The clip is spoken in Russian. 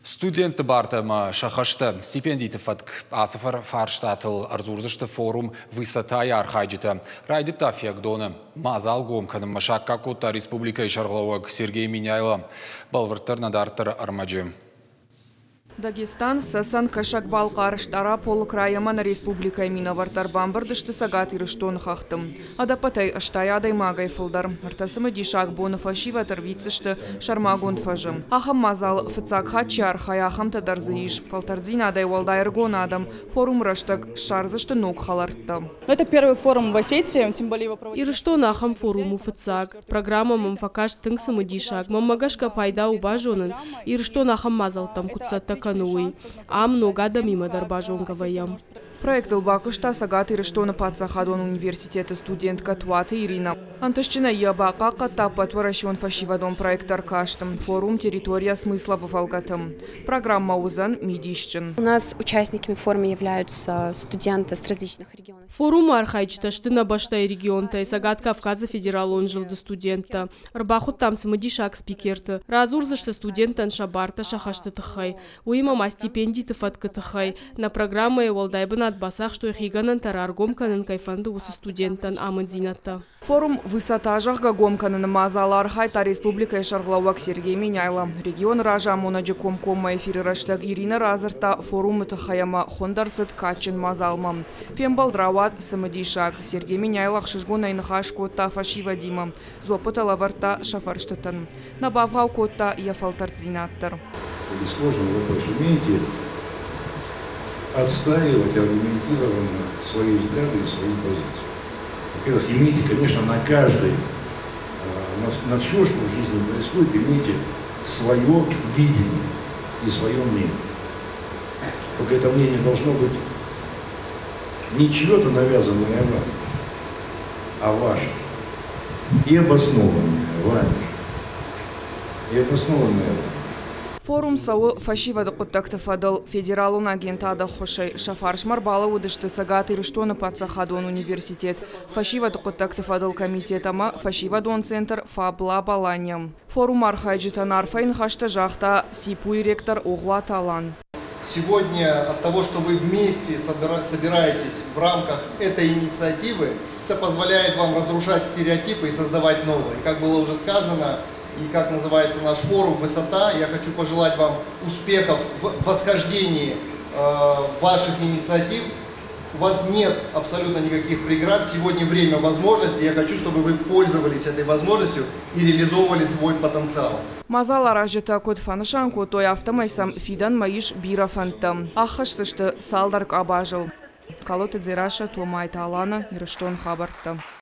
Студенты бартама шахашта стипендиты фатк асафар фарштатл арзурзашта форум высота и архайджита. Райдит тафиагдона мазал гомканым машакка кота республика Ишарлауак Сергей Миняйла. Балвартар надартар армаджи. Дагестан сасан кашакбал қарыштара полк райаман республика минавартар бамбардышты сагат ирыштон хахтым. Адапатай аштай адай магай фылдар. Артасымы дишак боны фашиватыр вицышты шармагон фажым. Ахам мазал фыцак хачар хаяхам тадарзыиш. Фалтардзин адай валдайргон адам. Форум раштак шарзышты ног халартта. Это первый форум в Осетии, тем более его проводит. Ирыштон ахам форуму фыцак. Программа мамфакаш тыңсымы дишак. Мамагашка пайда убажонын. Ирыштон ахам мазал там куцатта кануи. Амно гада мимо дарбажонговаям. Проект Илбакышта сагат ирыштона пацахадон университета студентка Туата Ирина. Антышчина ябака катапат варащон фашивадон проект Аркаштам. Форум территория смысла в Волгатам. Программа узан Мидищен. У нас участниками форума являются студенты с различных регионов. Форум архайчта штына баштай регионта и сагат Кавказа федерал он жил до студента. Рбахут там самодишак спикерты. Разурза что студентан шабарта шахашта тахай. Уимама стипендиты фатка тахай. На программе Волдайбана басах, что их иганан тараргомканан кайфанду усы студентан амадзината. Форум высота жахга гомканан мазала архайта республика Ишарлауак Сергей Миняйла. Регион ража монаджи комкома эфиры раштаг Ирина Разарта форум тахаяма хондарсыт качен мазалмам. Фембалдрават самадишак Сергей Миняйла хшижгона инхаш котта фашива дима. Зопыта лаварта шафарштатан. Набавгау котта яфалтардзинаттар. Сложный вопрос. Умеете отстаивать аргументированно свои взгляды и свою позицию. Во-первых, имейте, конечно, на каждой, на все, что в жизни происходит, имейте свое видение и свое мнение. Только это мнение должно быть не чье-то навязанное вам, а ваше. И обоснованное вами. И обоснованное вами. Форум сау фашива докуттакты фадал федералун агентада хошай шафарш марбала удышты сагат ирыштона пацахадон университет. Фашива докуттакты фадал комитетама фашива дон центр фабла баланьям. Форум архайджитан арфайн хашта жахта сипуй ректор угва талан. Сегодня от того, что вы вместе собираетесь в рамках этой инициативы, это позволяет вам разрушать стереотипы и создавать новые. Как было уже сказано, и как называется наш форум «Высота», я хочу пожелать вам успехов в восхождении ваших инициатив. У вас нет абсолютно никаких преград. Сегодня время возможностей. Я хочу, чтобы вы пользовались этой возможностью и реализовывали свой потенциал. Мазала ражета код фаншанку, той автомайсам фидан маиш бира фантам. Ахашсышты салдарк абажил. Калоты зираша томайта алана ирыштон хабарта.